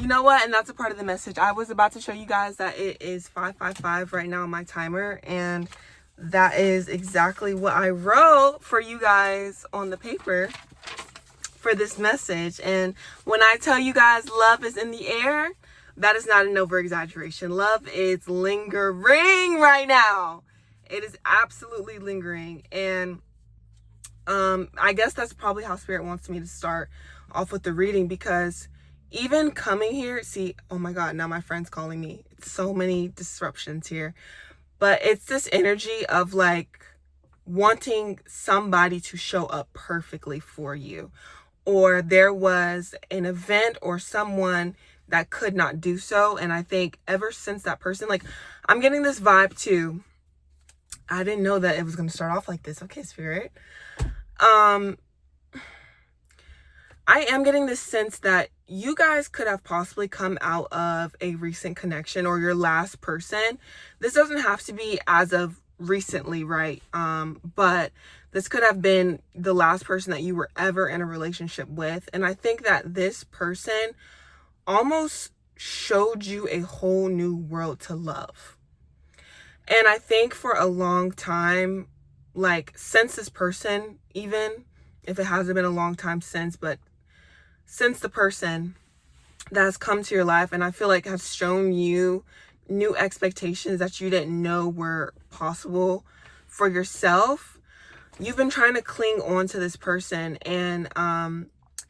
You know what? And that's a part of the message. I was about to show you guys that it is 5:55 right now on my timer. And that is exactly what I wrote for you guys on the paper for this message. And when I tell you guys love is in the air, that is not an over exaggeration. Love is lingering right now. It is absolutely lingering. And I guess that's probably how Spirit wants me to start off with the reading, because even coming here, see, oh my God, now my friend's calling me. It's so many disruptions here. But it's this energy of like wanting somebody to show up perfectly for you. Or there was an event or someone that could not do so. And I think ever since that person, like, I'm getting this vibe too. I didn't know that it was going to start off like this. Okay, Spirit. I am getting this sense that you guys could have possibly come out of a recent connection or your last person. This doesn't have to be as of recently, right? But this could have been the last person that you were ever in a relationship with. And I think that this person almost showed you a whole new world to love. And I think for a long time, like since this person, even if it hasn't been a long time since, but since the person that has come to your life, and I feel like has shown you new expectations that you didn't know were possible for yourself, you've been trying to cling on to this person. And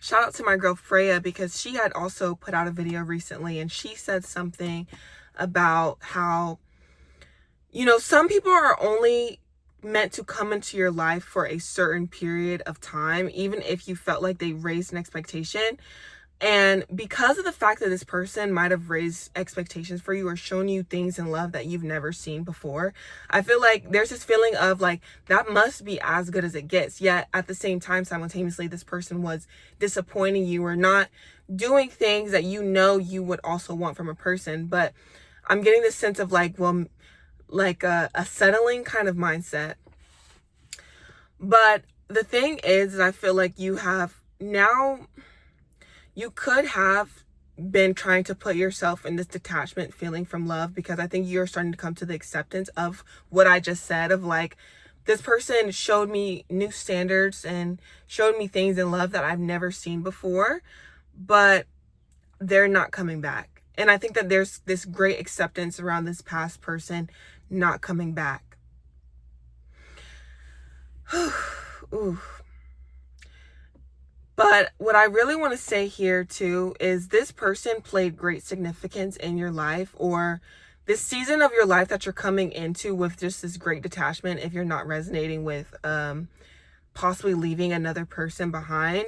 shout out to my girl Freya, because she had also put out a video recently, and she said something about how, you know, some people are only meant to come into your life for a certain period of time, even if you felt like they raised an expectation. And because of the fact that this person might have raised expectations for you or shown you things in love that you've never seen before, I feel like there's this feeling of like, that must be as good as it gets. Yet at the same time, simultaneously, this person was disappointing you or not doing things that you know you would also want from a person. But I'm getting this sense of like, well, like a settling kind of mindset. But the thing is, I feel like you could have been trying to put yourself in this detachment feeling from love, because I think you're starting to come to the acceptance of what I just said of like, this person showed me new standards and showed me things in love that I've never seen before, but they're not coming back. And I think that there's this great acceptance around this past person not coming back. Ooh. But what I really want to say here too is this person played great significance in your life, or this season of your life that you're coming into with just this great detachment. If you're not resonating with possibly leaving another person behind,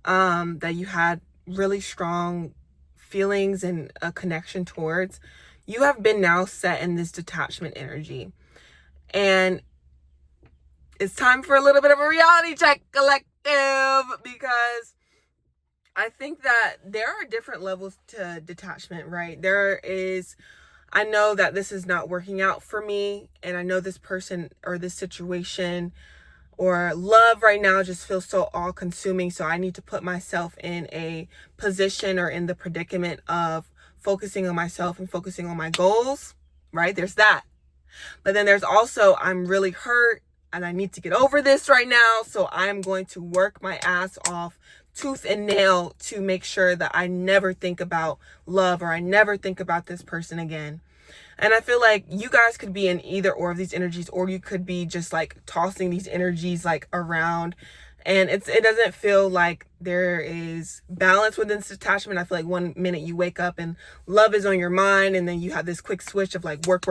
that you had really strong feelings and a connection towards, you have been now set in this detachment energy. And it's time for a little bit of a reality check, collective, because I think that there are different levels to detachment, right? I know that this is not working out for me, and I know this person or this situation or love right now just feels so all-consuming, so I need to put myself in a position or in the predicament of focusing on myself and focusing on my goals, right? There's that. But then there's also, I'm really hurt and I need to get over this right now, so I'm going to work my ass off tooth and nail to make sure that I never think about love or I never think about this person again. And I feel like you guys could be in either or of these energies, or you could be just like tossing these energies like around, and it doesn't feel like there is balance within this detachment. I feel like one minute you wake up and love is on your mind, and then you have this quick switch of like work,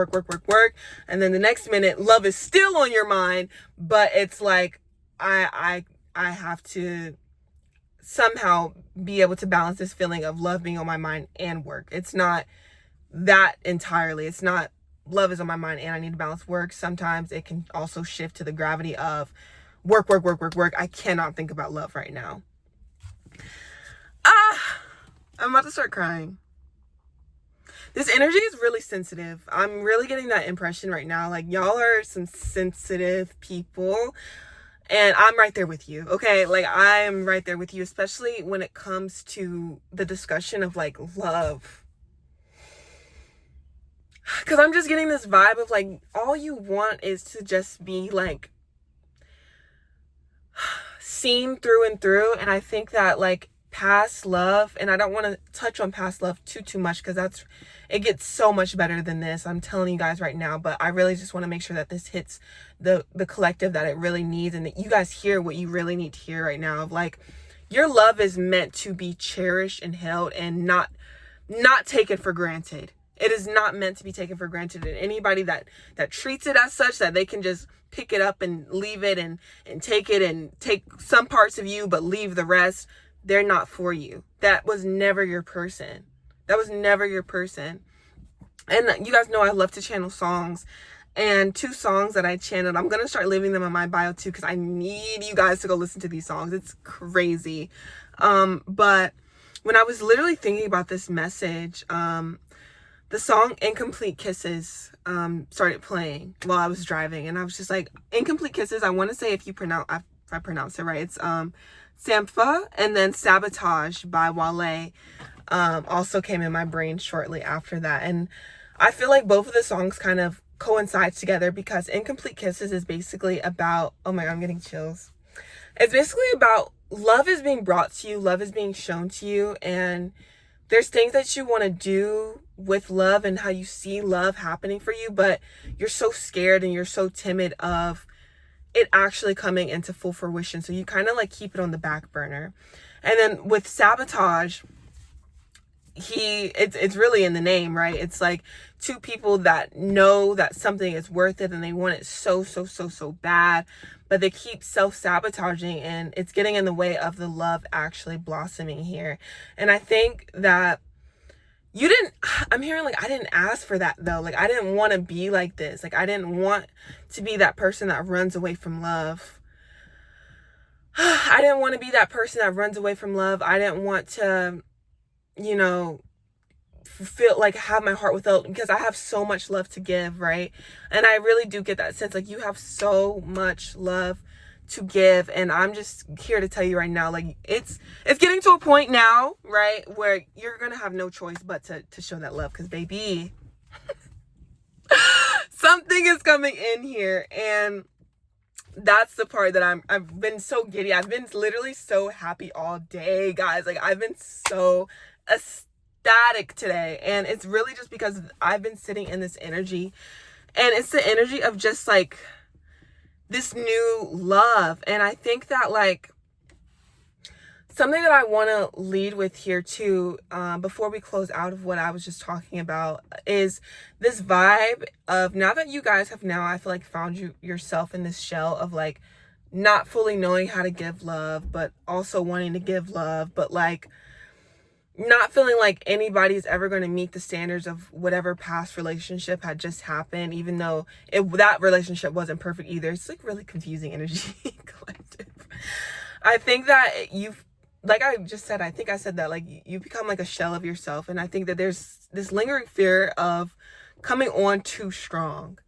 and then the next minute love is still on your mind, but it's like I have to somehow be able to balance this feeling of love being on my mind and work. It's not that entirely. It's not love is on my mind and I need to balance work. Sometimes it can also shift to the gravity of work. I cannot think about love right now. I'm about to start crying. This energy is really sensitive. I'm really getting that impression right now. Like, y'all are some sensitive people. And I'm right there with you, okay? Like, I'm right there with you, especially when it comes to the discussion of, like, love. Because I'm just getting this vibe of, like, all you want is to just be, like, seen through and through. And I think that, like, past love, and I don't want to touch on past love too much, because it gets so much better than this, I'm telling you guys right now. But I really just want to make sure that this hits the collective that it really needs, and that you guys hear what you really need to hear right now, of like, your love is meant to be cherished and held, and not taken for granted. It is not meant to be taken for granted. And anybody that treats it as such, that they can just pick it up and leave it, and take it and take some parts of you but leave the rest, they're not for you. That was never your person. That was never your person. And you guys know I love to channel songs. And 2 songs that I channeled, I'm going to start leaving them in my bio too, because I need you guys to go listen to these songs. It's crazy. But when I was literally thinking about this message, the song Incomplete Kisses started playing while I was driving. And I was just like, Incomplete Kisses, I want to say, if I pronounce it right, it's Sampha, and then Sabotage by Wale also came in my brain shortly after that. And I feel like both of the songs kind of coincide together, because Incomplete Kisses is basically about, oh my God, I'm getting chills. It's basically about love is being brought to you, love is being shown to you, and there's things that you want to do with love and how you see love happening for you, but you're so scared and you're so timid of it actually coming into full fruition. So you kind of like keep it on the back burner. And then with Sabotage, it's really in the name, right? It's like 2 people that know that something is worth it and they want it so bad, but they keep self-sabotaging, and it's getting in the way of the love actually blossoming here. And I think that I'm hearing like, I didn't ask for that though. Like, I didn't want to be like this. Like, I didn't want to be that person that runs away from love. I didn't want to be that person that runs away from love. I didn't want to, feel like have my heart without, because I have so much love to give, right? And I really do get that sense, like, you have so much love to give, and I'm just here to tell you right now, like, it's getting to a point now, right, where you're gonna have no choice but to show that love, because baby, something is coming in here. And that's the part that I've been so giddy. I've been literally so happy all day, guys. Like, I've been so ecstatic today, and it's really just because I've been sitting in this energy, and it's the energy of just like this new love. And I think that, like, something that I want to lead with here too, before we close out of what I was just talking about, is this vibe of, now that you guys have I feel like found yourself in this shell of like not fully knowing how to give love, but also wanting to give love, but like not feeling like anybody's ever going to meet the standards of whatever past relationship had just happened, even though that relationship wasn't perfect either. It's like really confusing energy collective. I think that like I just said, I think I said that, like, you become like a shell of yourself. And I think that there's this lingering fear of coming on too strong.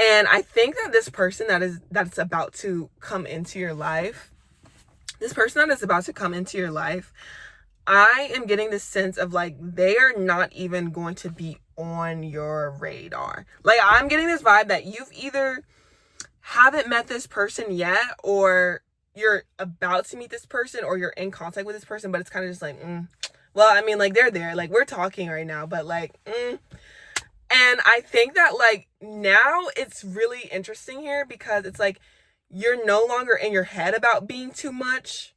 And I think that this person that's about to come into your life, I am getting this sense of like, they are not even going to be on your radar. Like, I'm getting this vibe that you've either haven't met this person yet, or you're about to meet this person, or you're in contact with this person, but it's kind of just like, well, I mean, like, they're there, like, we're talking right now, but like, And I think that, like, now it's really interesting here, because it's like, you're no longer in your head about being too much,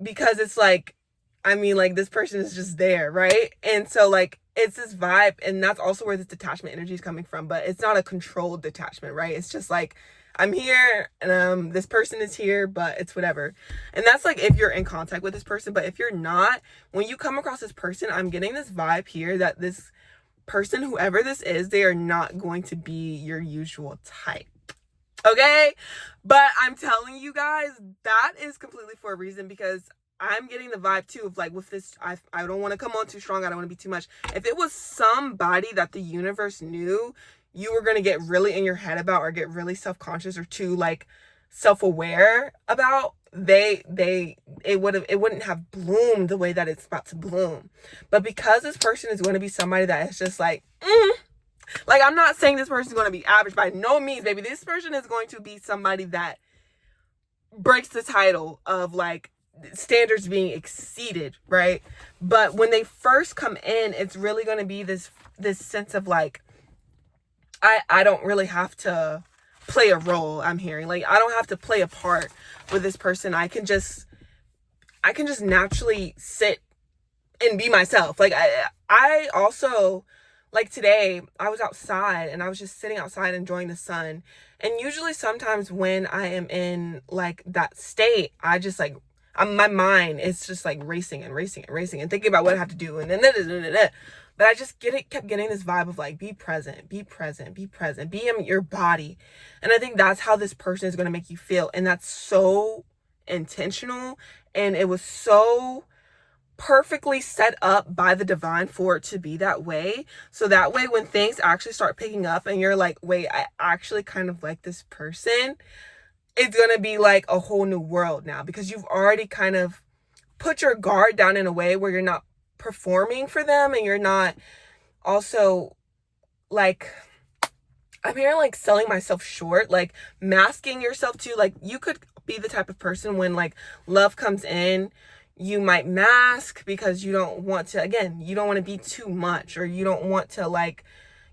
because it's like, I mean, like, this person is just there, right? And so, like, it's this vibe, and that's also where this detachment energy is coming from, but it's not a controlled detachment, right? It's just like, I'm here, and this person is here, but it's whatever. And that's like if you're in contact with this person. But if you're not, when you come across this person, I'm getting this vibe here that this person, whoever this is, they are not going to be your usual type. Okay? But I'm telling you guys, that is completely for a reason, because I'm getting the vibe too of like, with this, I don't want to come on too strong. I don't want to be too much. If it was somebody that the universe knew you were going to get really in your head about, or get really self-conscious, or too like self-aware about, it wouldn't have bloomed the way that it's about to bloom. But because this person is going to be somebody that is just like, like, I'm not saying this person is going to be average by no means, baby. This person is going to be somebody that breaks the title of like standards being exceeded, right? But when they first come in, it's really going to be this sense of like, I don't really have to play a role. I'm hearing like, I don't have to play a part with this person. I can just naturally sit and be myself. Like, I also, like, today I was outside and I was just sitting outside enjoying the sun. And usually sometimes when I am in like that state, I just like, my mind is just like racing and racing and racing and thinking about what I have to do, and then but I just kept getting this vibe of like, be present, be present, be present, be in your body. And I think that's how this person is going to make you feel. And that's so intentional. And it was so perfectly set up by the divine for it to be that way. So that way, when things actually start picking up and you're like, wait, I actually kind of like this person, it's going to be like a whole new world now, because you've already kind of put your guard down in a way where you're not performing for them, and you're not also like, I'm hearing like selling myself short, like masking yourself too. Like, you could be the type of person when like love comes in, you might mask because you don't want to, again, you don't want to be too much, or you don't want to like,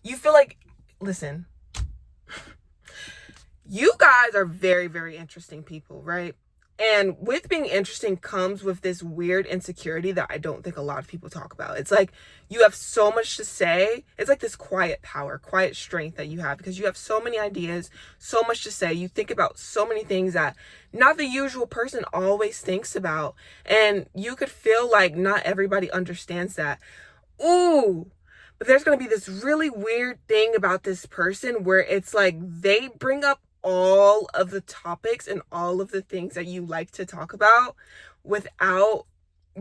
you feel like, listen, you guys are very, very interesting people, right? And with being interesting comes with this weird insecurity that I don't think a lot of people talk about. It's like, you have so much to say. It's like this quiet power, quiet strength that you have, because you have so many ideas, so much to say. You think about so many things that not the usual person always thinks about. And you could feel like not everybody understands that. Ooh, but there's going to be this really weird thing about this person where it's like they bring up all of the topics and all of the things that you like to talk about without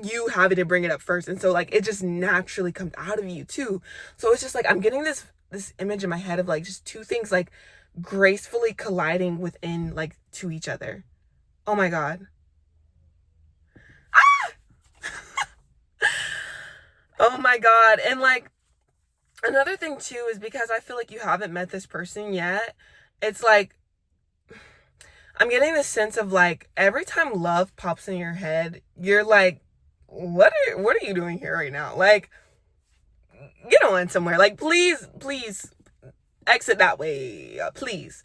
you having to bring it up first. And so like, it just naturally comes out of you too. So it's just like, I'm getting this image in my head of like just two things like gracefully colliding within like to each other. Oh my God. Ah! Oh my God. And like, another thing too is because I feel like you haven't met this person yet. It's like, I'm getting this sense of like, every time love pops in your head, you're like, what are you doing here right now? Like, get on somewhere. Like, please exit that way, please.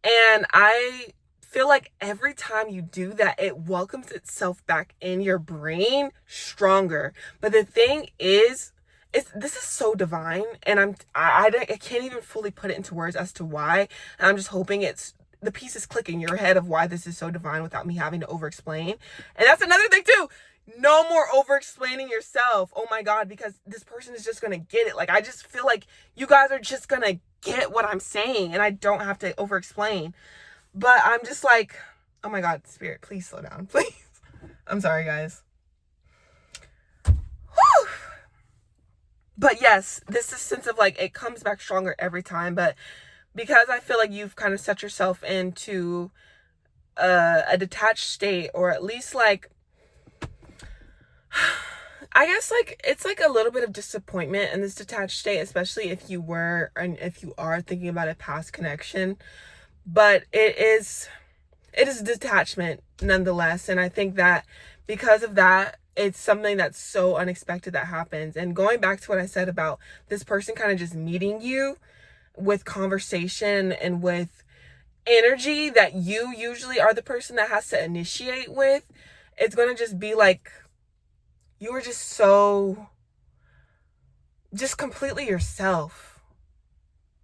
And I feel like every time you do that, it welcomes itself back in your brain stronger. But the thing is, this is so divine, and I can't even fully put it into words as to why. And I'm just hoping the pieces click in your head of why this is so divine without me having to over explain. And that's another thing too. No more over explaining yourself. Oh my God, because this person is just gonna get it. Like, I just feel like you guys are just gonna get what I'm saying, and I don't have to over explain. But I'm just like, oh my God, Spirit, please slow down, please. I'm sorry, guys. Whew. But yes, this is sense of like, it comes back stronger every time. But because I feel like you've kind of set yourself into a detached state, or at least like, I guess like, it's like a little bit of disappointment in this detached state, especially if you were, and if you are thinking about a past connection. But it is detachment nonetheless. And I think that because of that, it's something that's so unexpected that happens. And going back to what I said about this person kind of just meeting you with conversation and with energy that you usually are the person that has to initiate with, it's going to just be like, you were just completely yourself.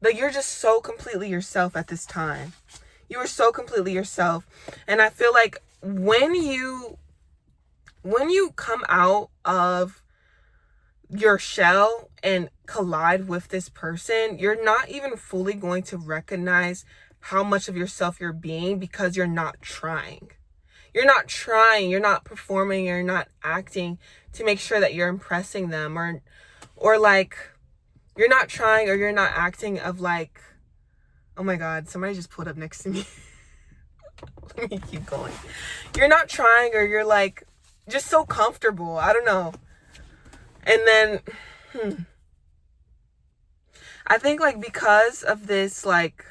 Like, you're just so completely yourself at this time. You were so completely yourself. And I feel like when you come out of your shell and collide with this person, you're not even fully going to recognize how much of yourself you're being, because you're not trying. You're not trying, you're not performing, you're not acting to make sure that you're impressing them, or like, you're not trying, or you're not acting of like, oh my God, somebody just pulled up next to me. Let me keep going. You're not trying, or you're like just so comfortable. I don't know. And then I think like because of this, like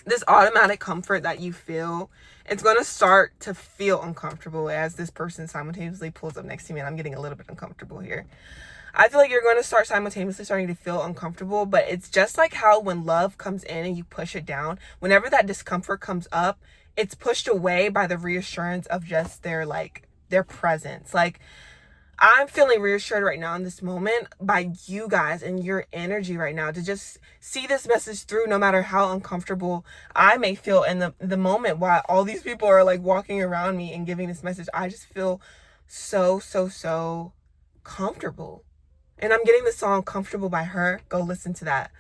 this automatic comfort that you feel, it's going to start to feel uncomfortable as this person simultaneously pulls up next to me, and I'm getting a little bit uncomfortable here. I feel like you're going to start simultaneously starting to feel uncomfortable, but it's just like how when love comes in and you push it down, whenever that discomfort comes up, it's pushed away by the reassurance of just their presence. Like, I'm feeling reassured right now in this moment by you guys and your energy right now to just see this message through, no matter how uncomfortable I may feel in the moment while all these people are like walking around me and giving this message. I just feel so comfortable. And I'm getting the song Comfortable by Her. Go listen to that.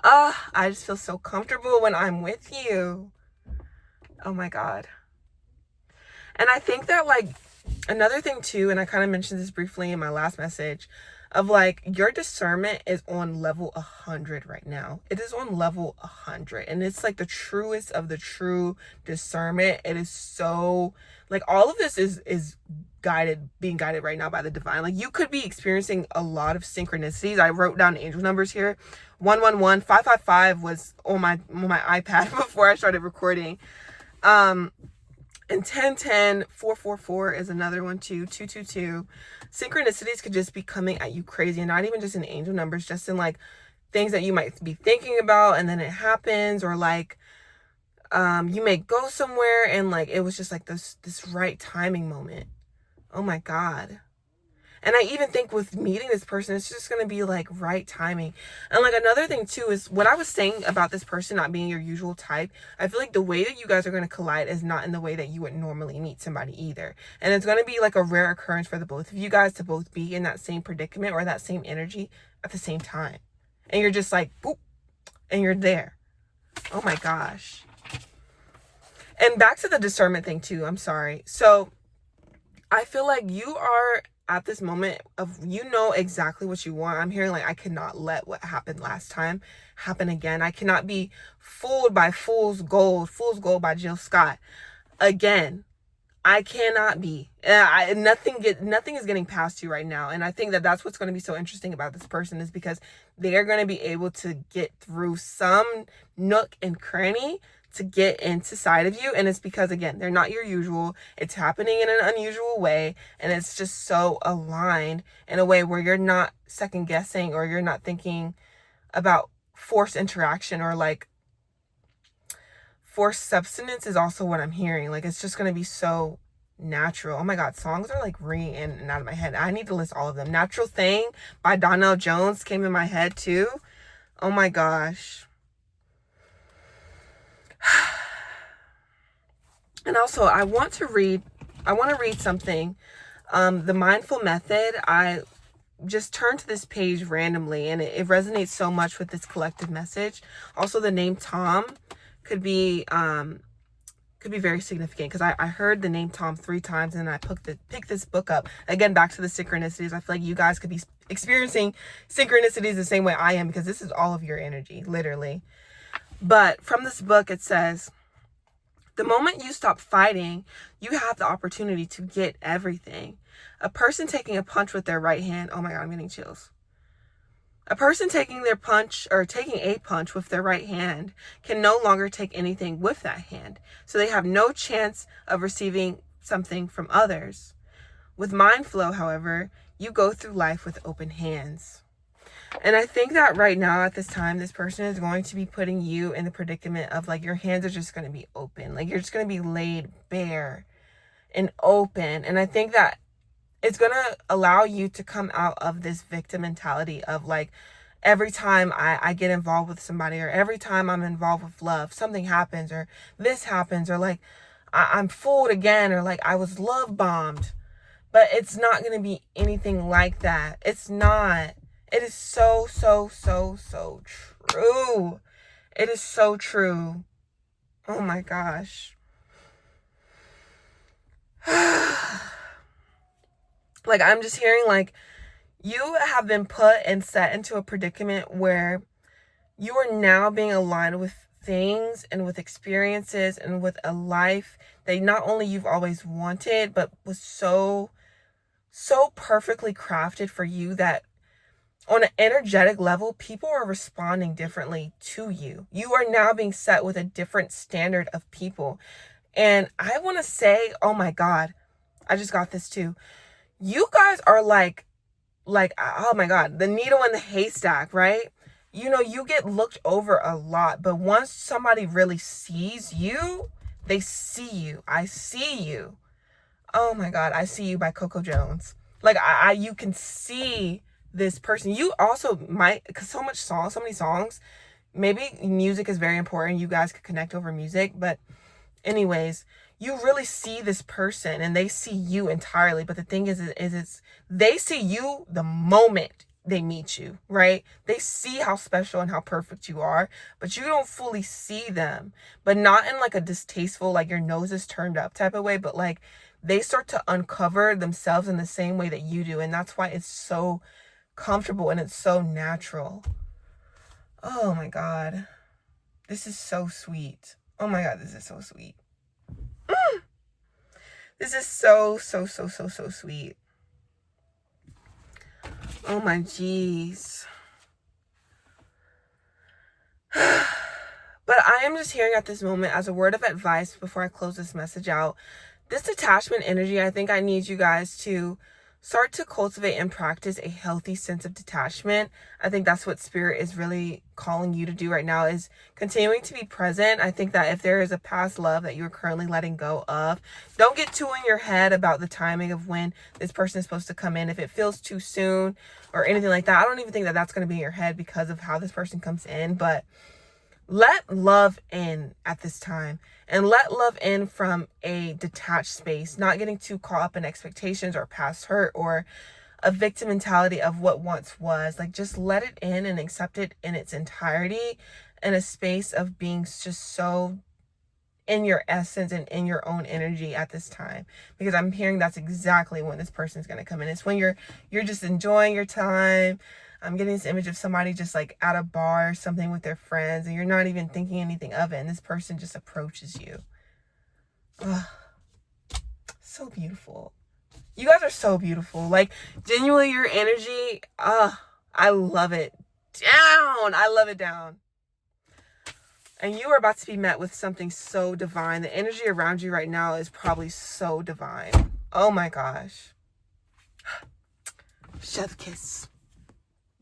I just feel so comfortable when I'm with you. Oh my God. And I think that like another thing too, and I kind of mentioned this briefly in my last message, of like your discernment is on level 100 right now. It is on level 100, and it's like the truest of the true discernment. It is so like all of this is being guided right now by the divine. Like you could be experiencing a lot of synchronicities. I wrote down angel numbers here. 111, 555 was on my iPad before I started recording. And 1010, 444 is another one too, 222. Synchronicities could just be coming at you crazy, and not even just in angel numbers, just in like things that you might be thinking about and then it happens, or like you may go somewhere and like it was just like this right timing moment. Oh my God. And I even think with meeting this person, it's just going to be like right timing. And like another thing too is what I was saying about this person not being your usual type. I feel like the way that you guys are going to collide is not in the way that you would normally meet somebody either. And it's going to be like a rare occurrence for the both of you guys to both be in that same predicament or that same energy at the same time. And you're just like, boop, and you're there. Oh my gosh. And back to the discernment thing too. I'm sorry. So I feel like you are at this moment of, you know exactly what you want. I'm hearing like, I cannot let what happened last time happen again. I cannot be fooled by Fool's Gold by Jill Scott again. I cannot be. Nothing is getting past you right now. And I think that that's what's going to be so interesting about this person, is because they are going to be able to get through some nook and cranny to get into side of you. And it's because, again, they're not your usual. It's happening in an unusual way. And it's just so aligned in a way where you're not second guessing, or you're not thinking about forced interaction, or like forced substance is also what I'm hearing. Like, it's just going to be so natural. Oh my God, songs are like ringing in and out of my head. I need to list all of them. Natural Thing by Donnell Jones came in my head too. Oh my gosh. And also I want to read something. The Mindful Method, I just turned to this page randomly, and it resonates so much with this collective message. Also, the name Tom could be very significant, because I heard the name Tom 3 times, and I picked this book up. Again, back to the synchronicities. I feel like you guys could be experiencing synchronicities the same way I am, because this is all of your energy, literally. But from this book, it says, the moment you stop fighting, you have the opportunity to get everything. A person taking a punch with their right hand, oh my God, I'm getting chills. A person taking a punch with their right hand can no longer take anything with that hand, so they have no chance of receiving something from others. With mind flow, however, you go through life with open hands. And I think that right now at this time, this person is going to be putting you in the predicament of like, your hands are just going to be open. Like, you're just going to be laid bare and open. And I think that it's going to allow you to come out of this victim mentality of like, every time I get involved with somebody, or every time I'm involved with love, something happens, or this happens, or like I'm fooled again, or like I was love bombed. But it's not going to be anything like that. It's not. It is so true. It is so true. Oh my gosh. Like, I'm just hearing like, you have been put and set into a predicament where you are now being aligned with things and with experiences and with a life that not only you've always wanted, but was so perfectly crafted for you that on an energetic level, people are responding differently to you. You are now being set with a different standard of people. And I want to say, oh my God, I just got this too. You guys are like, oh my God, the needle in the haystack, right? You know, you get looked over a lot, but once somebody really sees you, they see you. I see you. Oh my God, I See You by Coco Jones. Like you can see this person. You also might, because so many songs, maybe music is very important. You guys could connect over music, but anyways, you really see this person and they see you entirely. But the thing is it's they see you the moment they meet you, right? They see how special and how perfect you are, but you don't fully see them. But not in like a distasteful, like your nose is turned up type of way, but like they start to uncover themselves in the same way that you do. And that's why it's so comfortable and it's so natural. Oh my God. This is so sweet. Oh my God, this is so sweet. This is so sweet. Oh my geez. But I am just hearing at this moment, as a word of advice before I close this message out, this detachment energy, I think I need you guys to start to cultivate and practice a healthy sense of detachment. I think that's what Spirit is really calling you to do right now, is continuing to be present. I think that if there is a past love that you're currently letting go of, don't get too in your head about the timing of when this person is supposed to come in. If it feels too soon or anything like that, I don't even think that that's going to be in your head because of how this person comes in. But let love in at this time, and let love in from a detached space, not getting too caught up in expectations or past hurt or a victim mentality of what once was. Like, just let it in and accept it in its entirety, in a space of being just so in your essence and in your own energy at this time, because I'm hearing that's exactly when this person's going to come in. It's when you're just enjoying your time. I'm getting this image of somebody just like at a bar or something with their friends, and you're not even thinking anything of it, and this person just approaches you. Ugh, so beautiful. You guys are so beautiful. Like, genuinely, your energy, I love it. Down. I love it down. And you are about to be met with something so divine. The energy around you right now is probably so divine. Oh my gosh. Chef kiss.